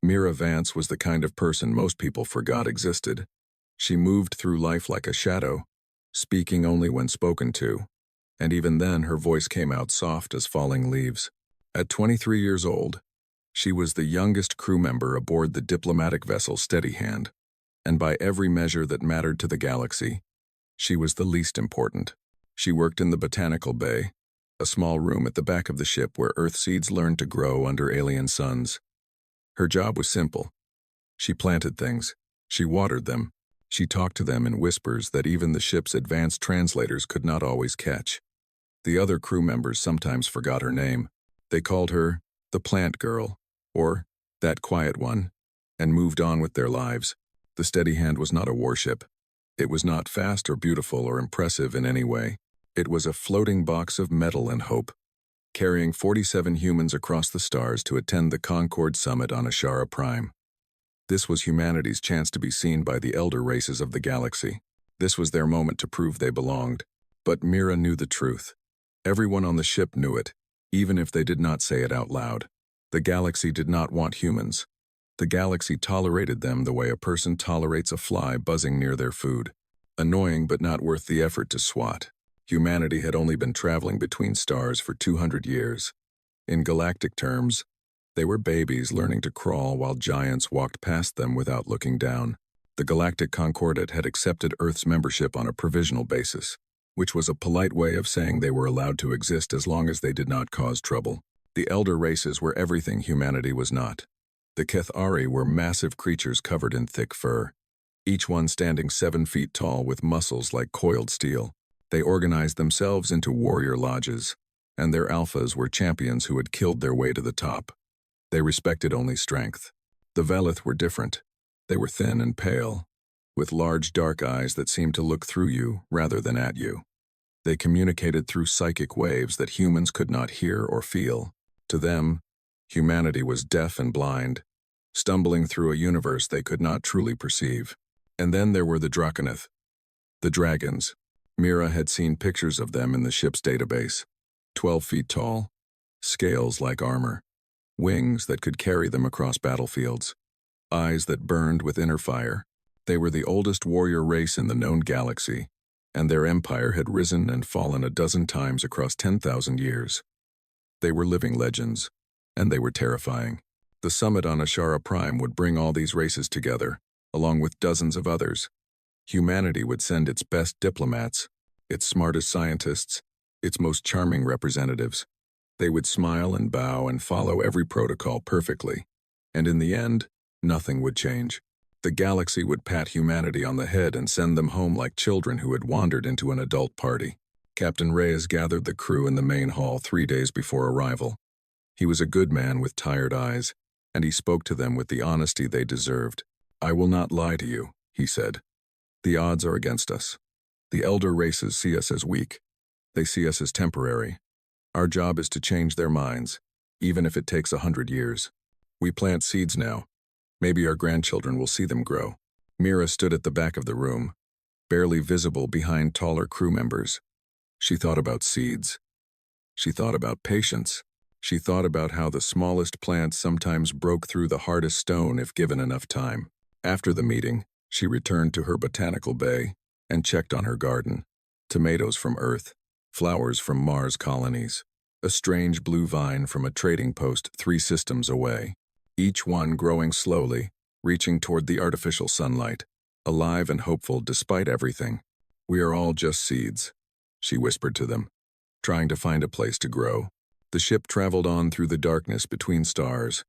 Mira Vance was the kind of person most people forgot existed. She moved through life like a shadow, speaking only when spoken to, and even then her voice came out soft as falling leaves. At 23 years old, she was the youngest crew member aboard the diplomatic vessel Steadyhand, and by every measure that mattered to the galaxy, she was the least important. She worked in the Botanical Bay, a small room at the back of the ship where Earth seeds learned to grow under alien suns. Her job was simple. She planted things, she watered them, she talked to them in whispers that even the ship's advanced translators could not always catch. The other crew members sometimes forgot her name. They called her the Plant Girl, or that quiet one, and moved on with their lives. The Steadyhand was not a warship. It was not fast or beautiful or impressive in any way. It was a floating box of metal and hope, carrying 47 humans across the stars to attend the Concord Summit on Ashara Prime. This was humanity's chance to be seen by the elder races of the galaxy. This was their moment to prove they belonged. But Mira knew the truth. Everyone on the ship knew it, even if they did not say it out loud. The galaxy did not want humans. The galaxy tolerated them the way a person tolerates a fly buzzing near their food. Annoying but not worth the effort to swat. Humanity had only been traveling between stars for 200 years. In galactic terms, they were babies learning to crawl while giants walked past them without looking down. The Galactic Concordat had accepted Earth's membership on a provisional basis, which was a polite way of saying they were allowed to exist as long as they did not cause trouble. The elder races were everything humanity was not. The Kethari were massive creatures covered in thick fur, each one standing 7 feet tall with muscles like coiled steel. They organized themselves into warrior lodges, and their alphas were champions who had killed their way to the top. They respected only strength. The Velith were different. They were thin and pale, with large dark eyes that seemed to look through you rather than at you. They communicated through psychic waves that humans could not hear or feel. To them, humanity was deaf and blind, stumbling through a universe they could not truly perceive. And then there were the Draconith, the dragons. Mira had seen pictures of them in the ship's database. 12 feet tall, scales like armor, wings that could carry them across battlefields, eyes that burned with inner fire. They were the oldest warrior race in the known galaxy, and their empire had risen and fallen a dozen times across 10,000 years. They were living legends, and they were terrifying. The summit on Ashara Prime would bring all these races together, along with dozens of others. Humanity would send its best diplomats, its smartest scientists, its most charming representatives. They would smile and bow and follow every protocol perfectly. And in the end, nothing would change. The galaxy would pat humanity on the head and send them home like children who had wandered into an adult party. Captain Reyes gathered the crew in the main hall 3 days before arrival. He was a good man with tired eyes, and he spoke to them with the honesty they deserved. "I will not lie to you," he said. "The odds are against us. The elder races see us as weak. They see us as temporary. Our job is to change their minds, even if it takes 100 years. We plant seeds now. Maybe our grandchildren will see them grow." Mira stood at the back of the room, barely visible behind taller crew members. She thought about seeds. She thought about patience. She thought about how the smallest plants sometimes broke through the hardest stone if given enough time. After the meeting, she returned to her botanical bay and checked on her garden. Tomatoes from Earth, flowers from Mars colonies, a strange blue vine from a trading post 3 systems away, each one growing slowly, reaching toward the artificial sunlight, alive and hopeful despite everything. "We are all just seeds," she whispered to them, trying to find a place to grow. The ship traveled on through the darkness between stars.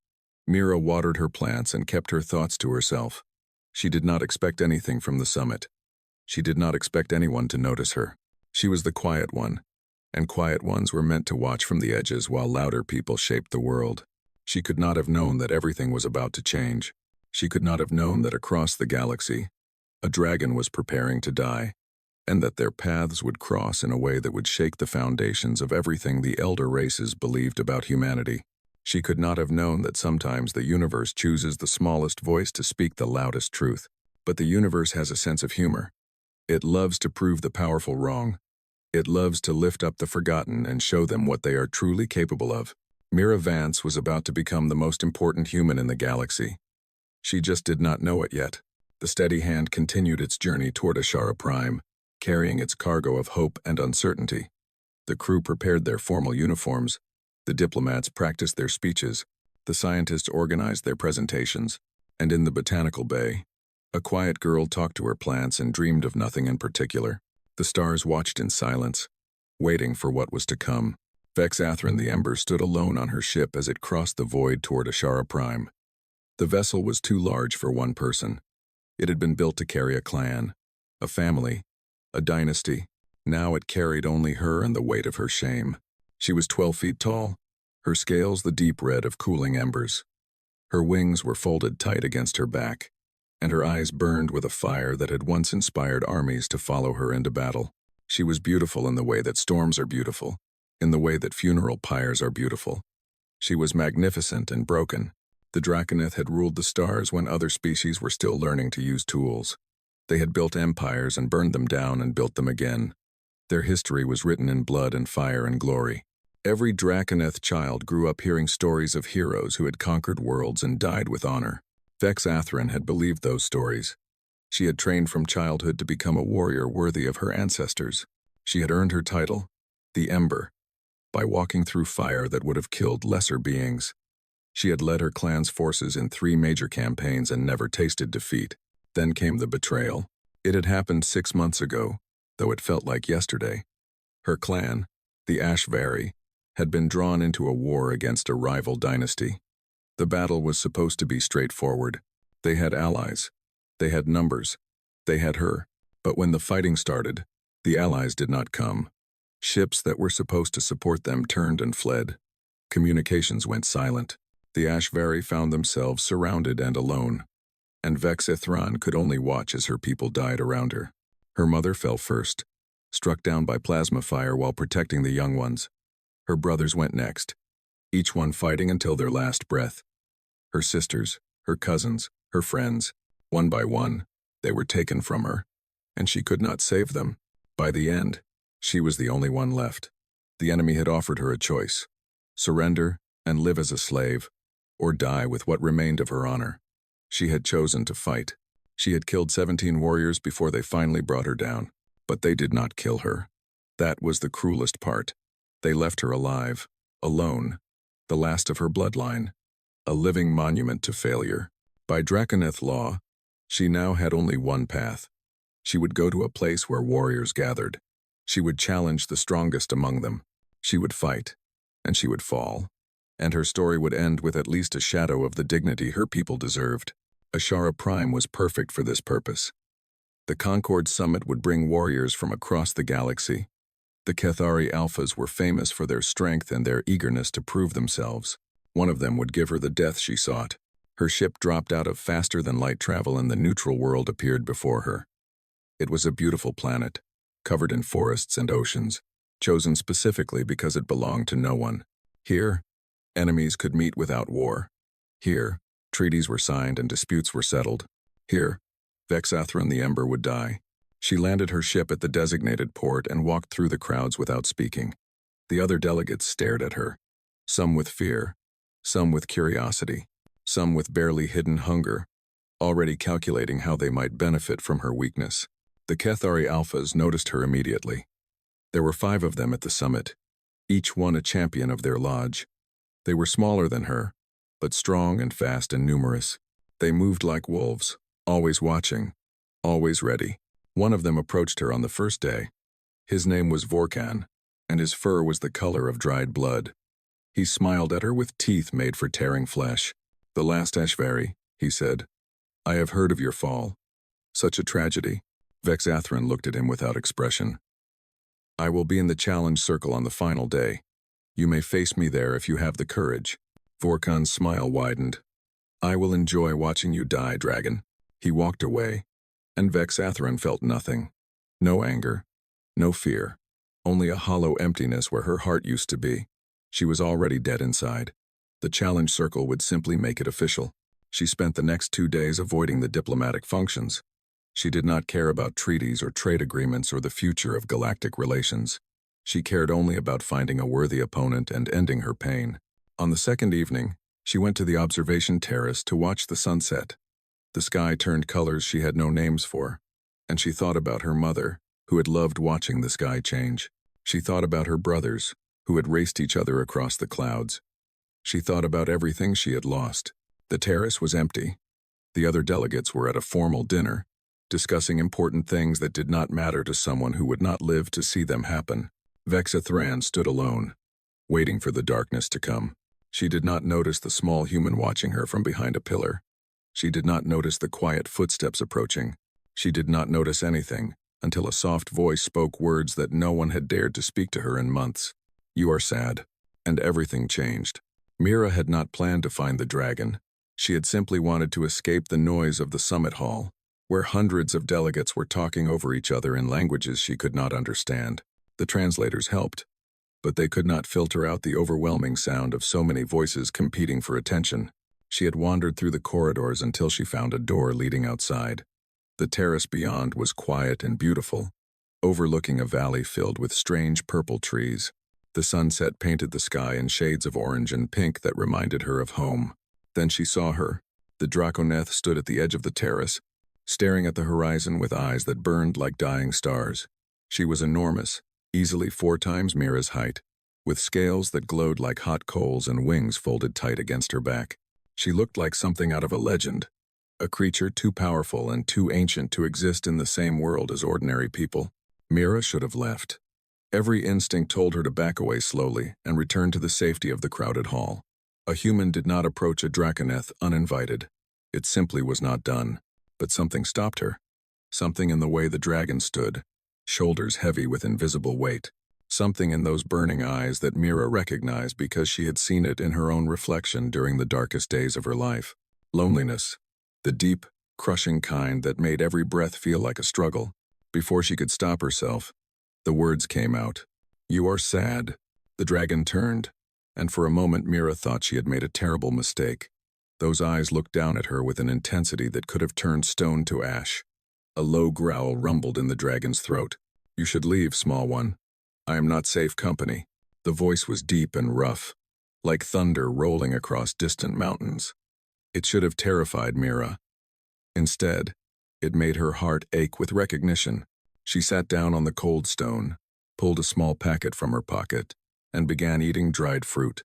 Mira watered her plants and kept her thoughts to herself. She did not expect anything from the summit. She did not expect anyone to notice her. She was the quiet one, and quiet ones were meant to watch from the edges while louder people shaped the world. She could not have known that everything was about to change. She could not have known that across the galaxy, a dragon was preparing to die, and that their paths would cross in a way that would shake the foundations of everything the elder races believed about humanity. She could not have known that sometimes the universe chooses the smallest voice to speak the loudest truth. But the universe has a sense of humor. It loves to prove the powerful wrong. It loves to lift up the forgotten and show them what they are truly capable of. Mira Vance was about to become the most important human in the galaxy. She just did not know it yet. The steady hand continued its journey toward Ashara Prime, carrying its cargo of hope and uncertainty. The crew prepared their formal uniforms, the diplomats practiced their speeches, the scientists organized their presentations, and in the botanical bay, a quiet girl talked to her plants and dreamed of nothing in particular. The stars watched in silence, waiting for what was to come. Vexathrin the Ember stood alone on her ship as it crossed the void toward Ashara Prime. The vessel was too large for one person. It had been built to carry a clan, a family, a dynasty. Now it carried only her and the weight of her shame. She was 12 feet tall, her scales the deep red of cooling embers. Her wings were folded tight against her back, and her eyes burned with a fire that had once inspired armies to follow her into battle. She was beautiful in the way that storms are beautiful, in the way that funeral pyres are beautiful. She was magnificent and broken. The Draconith had ruled the stars when other species were still learning to use tools. They had built empires and burned them down and built them again. Their history was written in blood and fire and glory. Every Draconith child grew up hearing stories of heroes who had conquered worlds and died with honor. Vexathrin had believed those stories. She had trained from childhood to become a warrior worthy of her ancestors. She had earned her title, the Ember, by walking through fire that would have killed lesser beings. She had led her clan's forces in 3 major campaigns and never tasted defeat. Then came the betrayal. It had happened 6 months ago, though it felt like yesterday. Her clan, the Ashvari, had been drawn into a war against a rival dynasty. The battle was supposed to be straightforward. They had allies. They had numbers. They had her. But when the fighting started, the allies did not come. Ships that were supposed to support them turned and fled. Communications went silent. The Ashvari found themselves surrounded and alone, and Vexathrin could only watch as her people died around her. Her mother fell first, struck down by plasma fire while protecting the young ones. Her brothers went next, each one fighting until their last breath. Her sisters, her cousins, her friends, one by one, they were taken from her, and she could not save them. By the end, she was the only one left. The enemy had offered her a choice: surrender and live as a slave, or die with what remained of her honor. She had chosen to fight. She had killed 17 warriors before they finally brought her down, but they did not kill her. That was the cruelest part. They left her alive, alone, the last of her bloodline, a living monument to failure. By Draconith law, she now had only one path. She would go to a place where warriors gathered. She would challenge the strongest among them. She would fight, and she would fall. And her story would end with at least a shadow of the dignity her people deserved. Ashara Prime was perfect for this purpose. The Concord Summit would bring warriors from across the galaxy. The Kethari Alphas were famous for their strength and their eagerness to prove themselves. One of them would give her the death she sought. Her ship dropped out of faster-than-light travel and the neutral world appeared before her. It was a beautiful planet, covered in forests and oceans, chosen specifically because it belonged to no one. Here, enemies could meet without war. Here, treaties were signed and disputes were settled. Here, Vexathrin the Ember would die. She landed her ship at the designated port and walked through the crowds without speaking. The other delegates stared at her, some with fear, some with curiosity, some with barely hidden hunger, already calculating how they might benefit from her weakness. The Kethari Alphas noticed her immediately. There were 5 of them at the summit, each one a champion of their lodge. They were smaller than her, but strong and fast and numerous. They moved like wolves, always watching, always ready. One of them approached her on the first day. His name was Vorkan, and his fur was the color of dried blood. He smiled at her with teeth made for tearing flesh. "The last Ashvari," he said. "I have heard of your fall. Such a tragedy." Vexathrin looked at him without expression. "I will be in the challenge circle on the final day. You may face me there if you have the courage." Vorkan's smile widened. "I will enjoy watching you die, dragon." He walked away, and Vexathrin felt nothing. No anger, no fear, only a hollow emptiness where her heart used to be. She was already dead inside. The challenge circle would simply make it official. She spent the next 2 days avoiding the diplomatic functions. She did not care about treaties or trade agreements or the future of galactic relations. She cared only about finding a worthy opponent and ending her pain. On the second evening, she went to the observation terrace to watch the sunset. The sky turned colors she had no names for, and she thought about her mother, who had loved watching the sky change. She thought about her brothers, who had raced each other across the clouds. She thought about everything she had lost. The terrace was empty. The other delegates were at a formal dinner, discussing important things that did not matter to someone who would not live to see them happen. Vexathran stood alone, waiting for the darkness to come. She did not notice the small human watching her from behind a pillar. She did not notice the quiet footsteps approaching. She did not notice anything until a soft voice spoke words that no one had dared to speak to her in months. "You are sad." And everything changed. Mira had not planned to find the dragon. She had simply wanted to escape the noise of the summit hall, where hundreds of delegates were talking over each other in languages she could not understand. The translators helped, but they could not filter out the overwhelming sound of so many voices competing for attention. She had wandered through the corridors until she found a door leading outside. The terrace beyond was quiet and beautiful, overlooking a valley filled with strange purple trees. The sunset painted the sky in shades of orange and pink that reminded her of home. Then she saw her. The Draconeth stood at the edge of the terrace, staring at the horizon with eyes that burned like dying stars. She was enormous, easily 4 times Mira's height, with scales that glowed like hot coals and wings folded tight against her back. She looked like something out of a legend, a creature too powerful and too ancient to exist in the same world as ordinary people. Mira should have left. Every instinct told her to back away slowly and return to the safety of the crowded hall. A human did not approach a Draconeth uninvited. It simply was not done. But something stopped her. Something in the way the dragon stood, shoulders heavy with invisible weight. Something in those burning eyes that Mira recognized because she had seen it in her own reflection during the darkest days of her life. Loneliness. The deep, crushing kind that made every breath feel like a struggle. Before she could stop herself, the words came out. "You are sad." The dragon turned, and for a moment Mira thought she had made a terrible mistake. Those eyes looked down at her with an intensity that could have turned stone to ash. A low growl rumbled in the dragon's throat. "You should leave, small one. I am not safe company." The voice was deep and rough, like thunder rolling across distant mountains. It should have terrified Mira. Instead, it made her heart ache with recognition. She sat down on the cold stone, pulled a small packet from her pocket, and began eating dried fruit.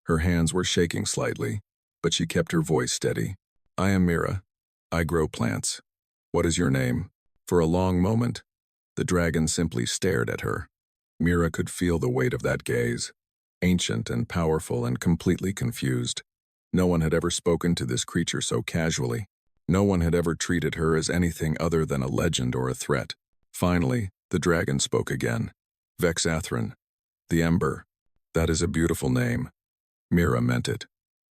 Her hands were shaking slightly, but she kept her voice steady. "I am Mira. I grow plants. What is your name?" For a long moment, the dragon simply stared at her. Mira could feel the weight of that gaze, ancient and powerful and completely confused. No one had ever spoken to this creature so casually. No one had ever treated her as anything other than a legend or a threat. Finally, the dragon spoke again. "Vexathran. The Ember. That is a beautiful name." Mira meant it.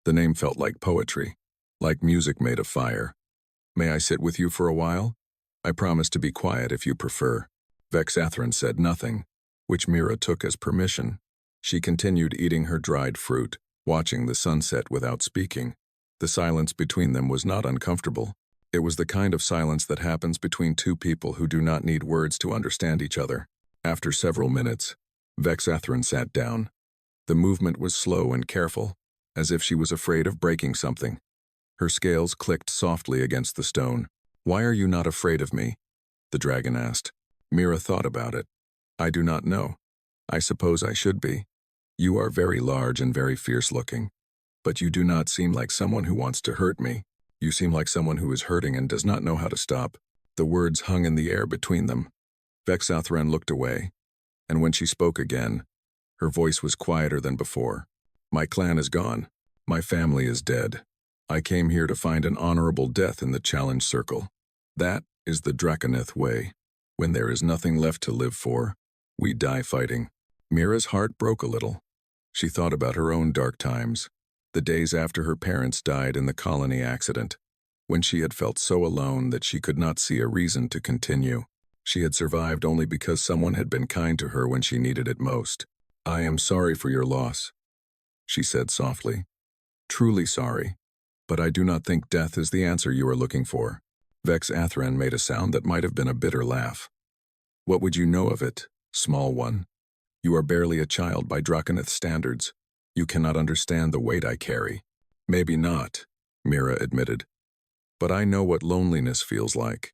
The name felt like poetry, like music made of fire. "May I sit with you for a while? I promise to be quiet if you prefer." Vexathran said nothing, which Mira took as permission. She continued eating her dried fruit, watching the sunset without speaking. The silence between them was not uncomfortable. It was the kind of silence that happens between two people who do not need words to understand each other. After several minutes, Vexathran sat down. The movement was slow and careful, as if she was afraid of breaking something. Her scales clicked softly against the stone. "Why are you not afraid of me?" the dragon asked. Mira thought about it. "I do not know. I suppose I should be. You are very large and very fierce-looking. But you do not seem like someone who wants to hurt me. You seem like someone who is hurting and does not know how to stop." The words hung in the air between them. Vexathran looked away, and when she spoke again, her voice was quieter than before. "My clan is gone. My family is dead. I came here to find an honorable death in the challenge circle. That is the Draconeth way. When there is nothing left to live for, we die fighting." Mira's heart broke a little. She thought about her own dark times, the days after her parents died in the colony accident, when she had felt so alone that she could not see a reason to continue. She had survived only because someone had been kind to her when she needed it most. "I am sorry for your loss," she said softly. "Truly sorry, but I do not think death is the answer you are looking for." Vexathran made a sound that might have been a bitter laugh. "What would you know of it, small one? You are barely a child by Draconeth standards. You cannot understand the weight I carry." "Maybe not," Mira admitted. But I know what loneliness feels like.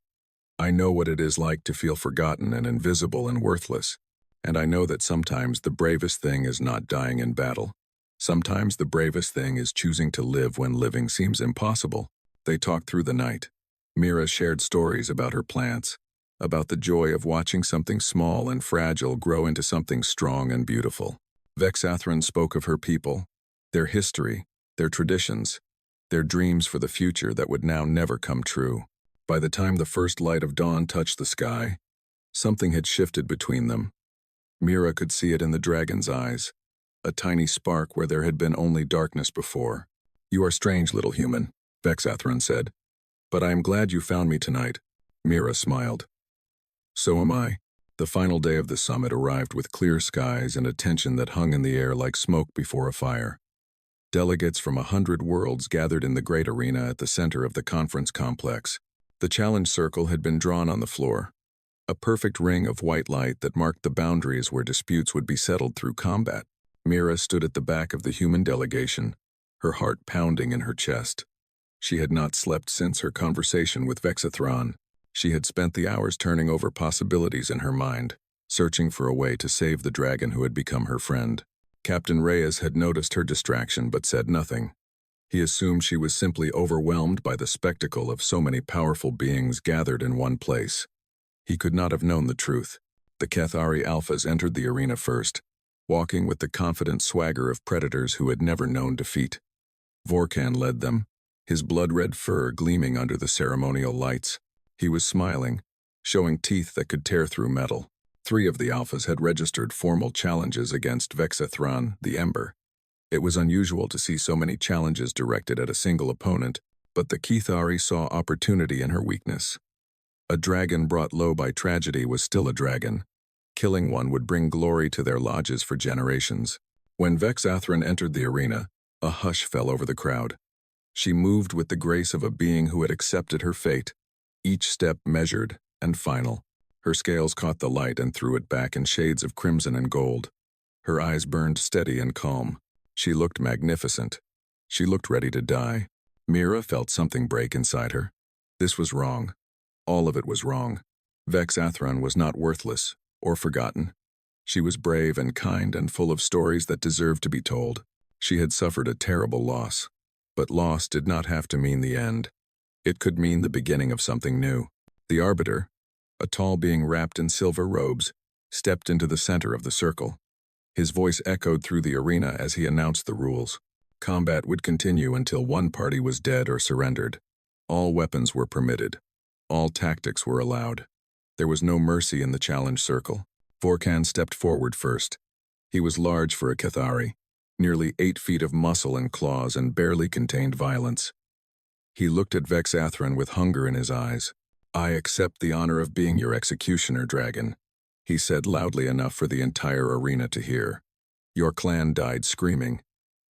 I know what it is like to feel forgotten and invisible and worthless. And I know that sometimes the bravest thing is not dying in battle. Sometimes the bravest thing is choosing to live when living seems impossible. They talked through the night. Mira shared stories about her plants, about the joy of watching something small and fragile grow into something strong and beautiful. Vexathron spoke of her people, their history, their traditions, their dreams for the future that would now never come true. By the time the first light of dawn touched the sky, something had shifted between them. Mira could see it in the dragon's eyes, a tiny spark where there had been only darkness before. "You are strange, little human," Vexathron said. "But I am glad you found me tonight." Mira smiled. "So am I." The final day of the summit arrived with clear skies and a tension that hung in the air like smoke before a fire. Delegates from 100 worlds gathered in the great arena at the center of the conference complex. The challenge circle had been drawn on the floor, a perfect ring of white light that marked the boundaries where disputes would be settled through combat. Mira stood at the back of the human delegation, her heart pounding in her chest. She had not slept since her conversation with Vexathron. She had spent the hours turning over possibilities in her mind, searching for a way to save the dragon who had become her friend. Captain Reyes had noticed her distraction but said nothing. He assumed she was simply overwhelmed by the spectacle of so many powerful beings gathered in one place. He could not have known the truth. The Cathari Alphas entered the arena first, walking with the confident swagger of predators who had never known defeat. Vorkan led them, his blood-red fur gleaming under the ceremonial lights. He was smiling, showing teeth that could tear through metal. 3 of the Alphas had registered formal challenges against Vexathron, the Ember. It was unusual to see so many challenges directed at a single opponent, but the Cathari saw opportunity in her weakness. A dragon brought low by tragedy was still a dragon. Killing one would bring glory to their lodges for generations. When Vexathron entered the arena, a hush fell over the crowd. She moved with the grace of a being who had accepted her fate, each step measured and final. Her scales caught the light and threw it back in shades of crimson and gold. Her eyes burned steady and calm. She looked magnificent. She looked ready to die. Mira felt something break inside her. This was wrong. All of it was wrong. Vexathron was not worthless or forgotten. She was brave and kind and full of stories that deserved to be told. She had suffered a terrible loss. But loss did not have to mean the end. It could mean the beginning of something new. The Arbiter, a tall being wrapped in silver robes, stepped into the center of the circle. His voice echoed through the arena as he announced the rules. Combat would continue until one party was dead or surrendered. All weapons were permitted. All tactics were allowed. There was no mercy in the challenge circle. Vorkan stepped forward first. He was large for a Cathari, nearly 8 feet of muscle and claws and barely contained violence. He looked at Vexathron with hunger in his eyes. "I accept the honor of being your executioner, dragon," he said loudly enough for the entire arena to hear. "Your clan died screaming.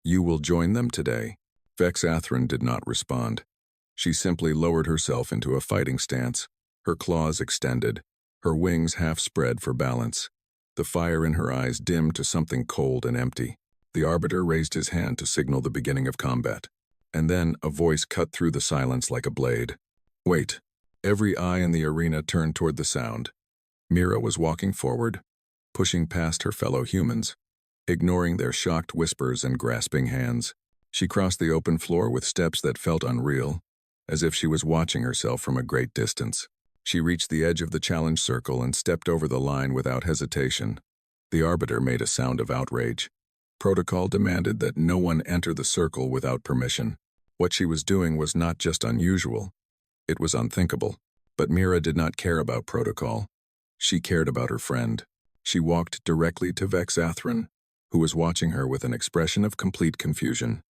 You will join them today." Vexathron did not respond. She simply lowered herself into a fighting stance, her claws extended, her wings half spread for balance. The fire in her eyes dimmed to something cold and empty. The Arbiter raised his hand to signal the beginning of combat. And then a voice cut through the silence like a blade. "Wait." Every eye in the arena turned toward the sound. Mira was walking forward, pushing past her fellow humans, ignoring their shocked whispers and grasping hands. She crossed the open floor with steps that felt unreal, as if she was watching herself from a great distance. She reached the edge of the challenge circle and stepped over the line without hesitation. The Arbiter made a sound of outrage. Protocol demanded that no one enter the circle without permission. What she was doing was not just unusual, it was unthinkable. But Mira did not care about protocol. She cared about her friend. She walked directly to Vexathron, who was watching her with an expression of complete confusion.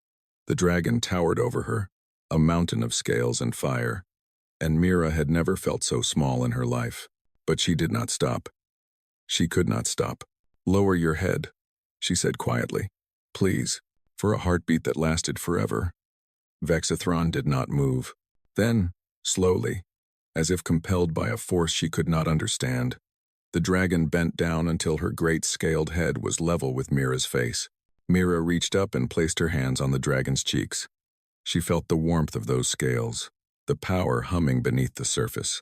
The dragon towered over her, a mountain of scales and fire, and Mira had never felt so small in her life. But she did not stop. She could not stop. "Lower your head," she said quietly. "Please," for a heartbeat that lasted forever. Vexathron did not move. Then, slowly, as if compelled by a force she could not understand, the dragon bent down until her great scaled head was level with Mira's face. Mira reached up and placed her hands on the dragon's cheeks. She felt the warmth of those scales, the power humming beneath the surface,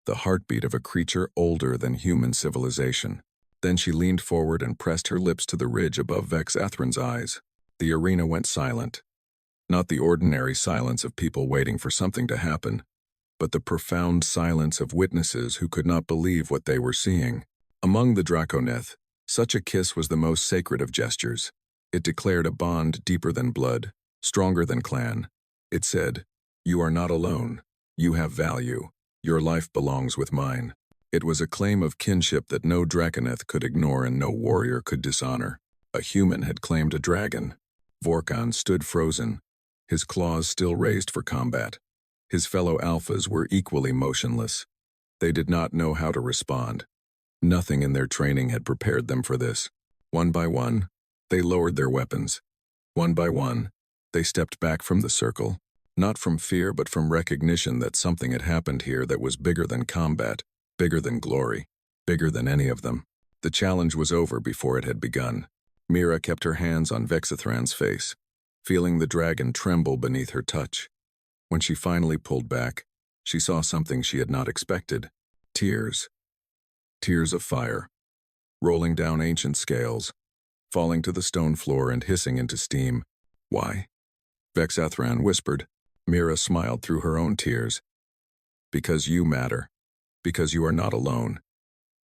the heartbeat of a creature older than human civilization. Then she leaned forward and pressed her lips to the ridge above Vex Athran's eyes. The arena went silent. Not the ordinary silence of people waiting for something to happen, but the profound silence of witnesses who could not believe what they were seeing. Among the Draconeth, such a kiss was the most sacred of gestures. It declared a bond deeper than blood, stronger than clan. It said, "You are not alone. You have value. Your life belongs with mine." It was a claim of kinship that no Draconeth could ignore and no warrior could dishonor. A human had claimed a dragon. Vorkon stood frozen, his claws still raised for combat. His fellow alphas were equally motionless. They did not know how to respond. Nothing in their training had prepared them for this. One by one, they lowered their weapons. One by one, they stepped back from the circle, not from fear but from recognition that something had happened here that was bigger than combat, bigger than glory, bigger than any of them. The challenge was over before it had begun. Mira kept her hands on Vexathran's face, feeling the dragon tremble beneath her touch. When she finally pulled back, she saw something she had not expected. Tears. Tears of fire, rolling down ancient scales, falling to the stone floor and hissing into steam. "Why?" Vexathran whispered. Mira smiled through her own tears. "Because you matter. Because you are not alone.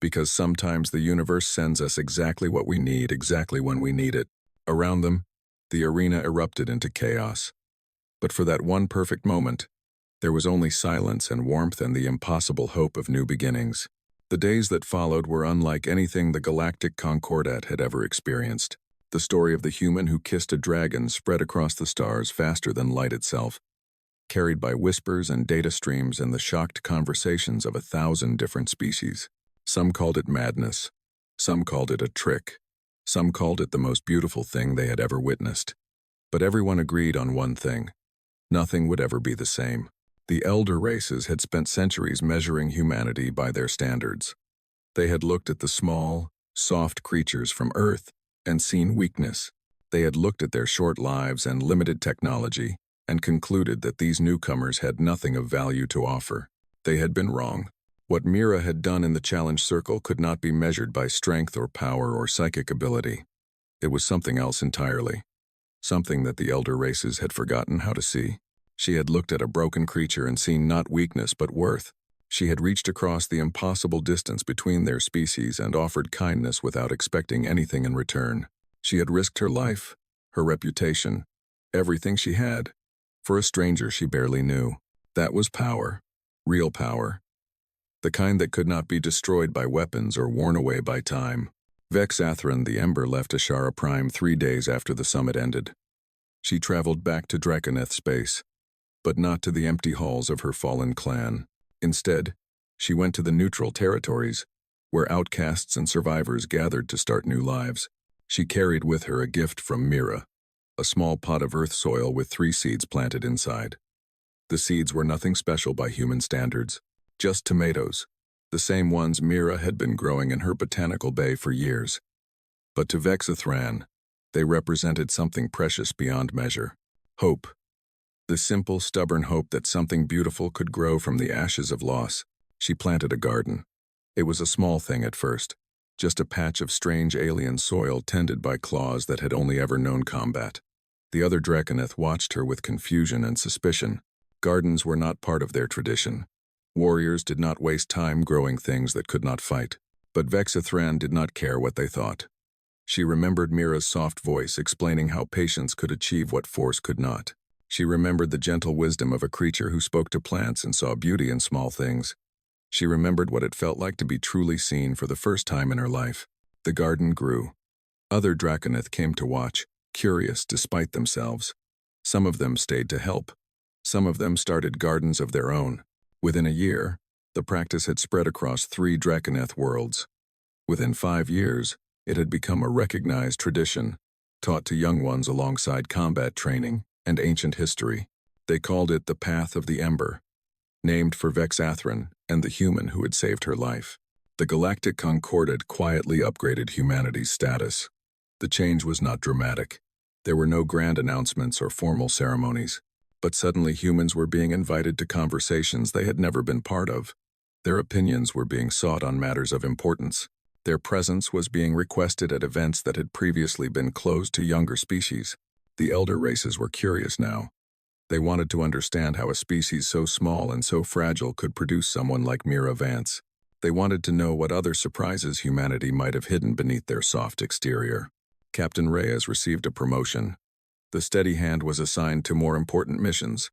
Because sometimes the universe sends us exactly what we need, exactly when we need it." Around them, the arena erupted into chaos. But for that one perfect moment, there was only silence and warmth and the impossible hope of new beginnings. The days that followed were unlike anything the Galactic Concordat had ever experienced. The story of the human who kissed a dragon spread across the stars faster than light itself, carried by whispers and data streams and the shocked conversations of 1,000 different species. Some called it madness. Some called it a trick. Some called it the most beautiful thing they had ever witnessed. But everyone agreed on one thing. Nothing would ever be the same. The elder races had spent centuries measuring humanity by their standards. They had looked at the small, soft creatures from Earth and seen weakness. They had looked at their short lives and limited technology and concluded that these newcomers had nothing of value to offer. They had been wrong. What Mira had done in the challenge circle could not be measured by strength or power or psychic ability. It was something else entirely. Something that the elder races had forgotten how to see. She had looked at a broken creature and seen not weakness but worth. She had reached across the impossible distance between their species and offered kindness without expecting anything in return. She had risked her life, her reputation, everything she had, for a stranger she barely knew. That was power, real power. The kind that could not be destroyed by weapons or worn away by time. Vexathran the Ember left Ashara Prime 3 days after the summit ended. She traveled back to Draconeth space, but not to the empty halls of her fallen clan. Instead, she went to the neutral territories, where outcasts and survivors gathered to start new lives. She carried with her a gift from Mira, a small pot of earth soil with 3 seeds planted inside. The seeds were nothing special by human standards, just tomatoes, the same ones Mira had been growing in her botanical bay for years. But to Vexathran, they represented something precious beyond measure. Hope. The simple, stubborn hope that something beautiful could grow from the ashes of loss. She planted a garden. It was a small thing at first, just a patch of strange alien soil tended by claws that had only ever known combat. The other Draconeth watched her with confusion and suspicion. Gardens were not part of their tradition. Warriors did not waste time growing things that could not fight. But Vexathran did not care what they thought. She remembered Mira's soft voice explaining how patience could achieve what force could not. She remembered the gentle wisdom of a creature who spoke to plants and saw beauty in small things. She remembered what it felt like to be truly seen for the first time in her life. The garden grew. Other Draconeth came to watch, curious despite themselves. Some of them stayed to help. Some of them started gardens of their own. Within a year, the practice had spread across 3 Draconeth worlds. Within 5 years, it had become a recognized tradition, taught to young ones alongside combat training and ancient history. They called it the Path of the Ember, named for Vexathran and the human who had saved her life. The Galactic Concordat quietly upgraded humanity's status. The change was not dramatic. There were no grand announcements or formal ceremonies. But suddenly humans were being invited to conversations they had never been part of. Their opinions were being sought on matters of importance. Their presence was being requested at events that had previously been closed to younger species. The elder races were curious now. They wanted to understand how a species so small and so fragile could produce someone like Mira Vance. They wanted to know what other surprises humanity might have hidden beneath their soft exterior. Captain Reyes received a promotion. The steady hand was assigned to more important missions.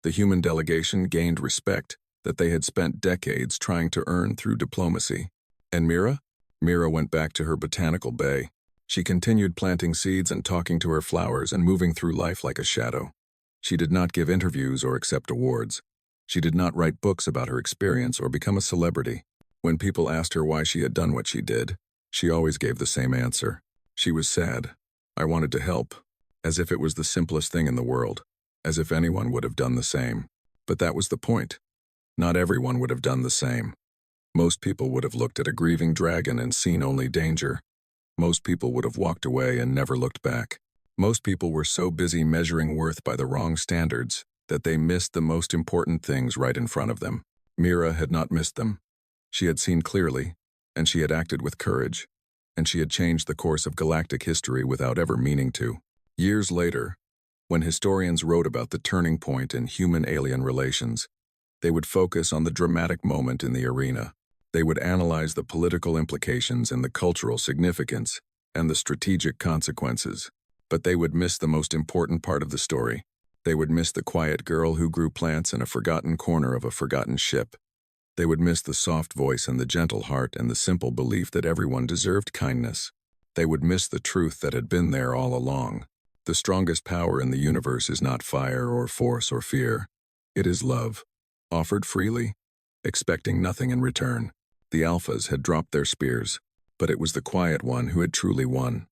The human delegation gained respect that they had spent decades trying to earn through diplomacy. And Mira? Mira went back to her botanical bay. She continued planting seeds and talking to her flowers and moving through life like a shadow. She did not give interviews or accept awards. She did not write books about her experience or become a celebrity. When people asked her why she had done what she did, she always gave the same answer. She was sad. I wanted to help. As if it was the simplest thing in the world. As if anyone would have done the same. But that was the point. Not everyone would have done the same. Most people would have looked at a grieving dragon and seen only danger. Most people would have walked away and never looked back. Most people were so busy measuring worth by the wrong standards that they missed the most important things right in front of them. Mira had not missed them. She had seen clearly, and she had acted with courage, and she had changed the course of galactic history without ever meaning to. Years later, when historians wrote about the turning point in human-alien relations, they would focus on the dramatic moment in the arena. They would analyze the political implications and the cultural significance and the strategic consequences. But they would miss the most important part of the story. They would miss the quiet girl who grew plants in a forgotten corner of a forgotten ship. They would miss the soft voice and the gentle heart and the simple belief that everyone deserved kindness. They would miss the truth that had been there all along. The strongest power in the universe is not fire or force or fear. It is love, offered freely, expecting nothing in return. The alphas had dropped their spears, but it was the quiet one who had truly won.